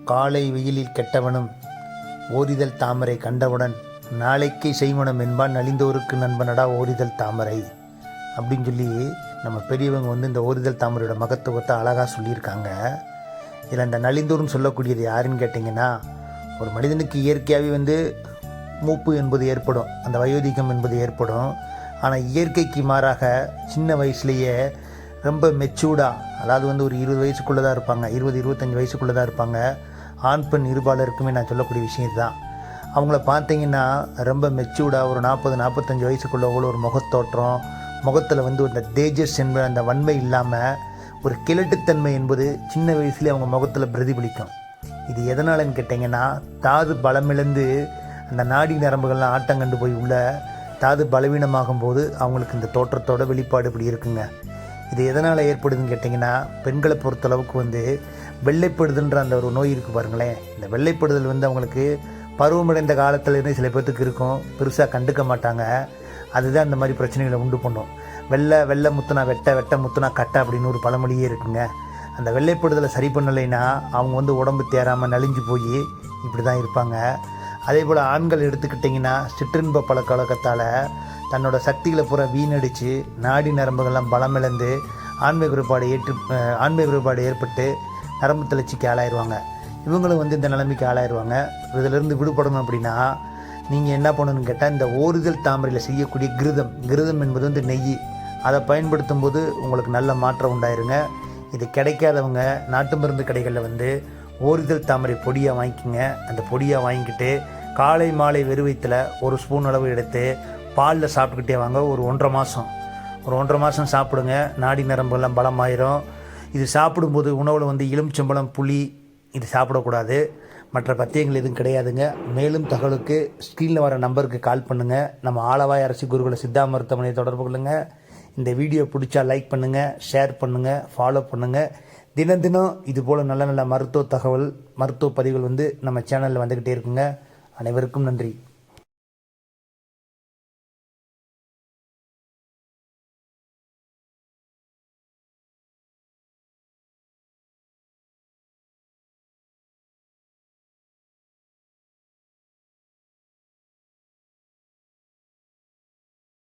காலை வெயிலில் கெட்டவனும் ஓரிதழ் தாமரை கண்டவுடன் நாளைக்கே செய்வனம் என்பான் நலிந்தோருக்கு நண்பனடா ஓரிதழ் தாமரை அப்படின்னு சொல்லி நம்ம பெரியவங்க இந்த ஓரிதழ் தாமரையோட மகத்துவத்தை அழகாக சொல்லியிருக்காங்க. இதில் அந்த நலிந்தோர்னு சொல்லக்கூடியது யாருன்னு கேட்டிங்கன்னா, ஒரு மனிதனுக்கு இயற்கையாகவே மூப்பு என்பது ஏற்படும், அந்த வயோதிகம் என்பது ஏற்படும். ஆனால் இயற்கைக்கு மாறாக சின்ன வயசுலேயே ரொம்ப மெச்சூர்டாக, அதாவது ஒரு 20 வயசுக்குள்ளே தான் இருப்பாங்க, 20-25 வயசுக்குள்ளே தான் இருப்பாங்க. ஆண் பெண் இருபாலருக்குமே நான் சொல்லக்கூடிய விஷயம் இதுதான். அவங்கள பார்த்தீங்கன்னா ரொம்ப மெச்சூர்டாக ஒரு 40-45 வயசுக்குள்ளே ஒரு முகத்தோற்றம், முகத்தில் அந்த தேஜஸ் என்பது அந்த வன்மை இல்லாமல் ஒரு கிழட்டுத்தன்மை என்பது சின்ன வயசுலேயே அவங்க முகத்தில் பிரதிபலிக்கும். இது எதனாலன்னு கேட்டிங்கன்னா, தாது பலமிழந்து அந்த நாடி நரம்புகள்லாம் ஆட்டங்கண்டு போய் உள்ள தாது பலவீனமாகும் போது அவங்களுக்கு இந்த தோற்றத்தோட வெளிப்பாடு இப்படி இருக்குங்க. இது எதனால் ஏற்படுதுன்னு கேட்டிங்கன்னா, பெண்களை பொறுத்தளவுக்கு வெள்ளைப்படுதல்ன்ற அந்த ஒரு நோய் இருக்குது பாருங்களேன். இந்த வெள்ளைப்படுதல் அவங்களுக்கு பருவமடைந்த காலத்திலேருந்து சில பேர்த்துக்கு இருக்கும், பெருசாக கண்டுக்க மாட்டாங்க. அதுதான் அந்த மாதிரி பிரச்சனைகளை உண்டு பண்ணும். வெள்ளை முத்துனா வெட்ட முத்துனா கட்டை அப்படின்னு ஒரு பழமொழியே இருக்குங்க. அந்த வெள்ளைப்படுதலை சரி பண்ணலைன்னா அவங்க உடம்பு தேராமல் நலிஞ்சு போய் இப்படி தான் இருப்பாங்க. அதே போல் ஆண்கள் எடுத்துக்கிட்டிங்கன்னா, சிற்றின்ப பழக்கவழக்கத்தால் தன்னோட சக்திகளை பூரா வீணடித்து நாடி நரம்புகள்லாம் பலமிழந்து ஆண்மை குறைபாடு ஏற்பட்டு நரம்பு தளர்ச்சிக்கு ஆளாயிருவாங்க. இவங்களும் இந்த நிலைமைக்கு ஆளாயிருவாங்க. இதிலிருந்து விடுபடணும் அப்படின்னா நீங்கள் என்ன பண்ணணும்னு கேட்டால், இந்த ஓரிதழ் தாமரையில் செய்யக்கூடிய கிருதம் என்பது நெய், அதை பயன்படுத்தும் போது உங்களுக்கு நல்ல மாற்றம் உண்டாயிருங்க. இது கிடைக்காதவங்க நாட்டு மருந்து கடைகளில் ஓரிதழ் தாமரை பொடியாக வாங்கிக்கோங்க. அந்த பொடியாக வாங்கிக்கிட்டு காலை மாலை வெறுவயத்தில் ஒரு ஸ்பூன் அளவு எடுத்து பாலில் சாப்பிட்டுக்கிட்டே வாங்க. ஒரு 1.5 மாதம் சாப்பிடுங்க. நாடி நரம்புகள்லாம் பலமாயிரும். இது சாப்பிடும்போது உணவில் எலுமிச்சம்பழம், புளி இது சாப்பிடக்கூடாது. மற்ற பத்தியங்கள் எதுவும் கிடையாதுங்க. மேலும் தகவலுக்கு ஸ்க்ரீனில் வர நம்பருக்கு கால் பண்ணுங்கள். நம்ம ஆலவாய் அரசு குருகுல சித்தா மருத்துவமனையை தொடர்பு கொள்ளுங்கள். இந்த வீடியோ பிடிச்சா லைக் பண்ணுங்கள், ஷேர் பண்ணுங்கள், ஃபாலோ பண்ணுங்கள். தினம் இதுபோல் நல்ல மருத்துவ தகவல், மருத்துவ பதிவுகள் நம்ம சேனலில் வந்துக்கிட்டே இருக்குங்க. அனைவருக்கும் நன்றி.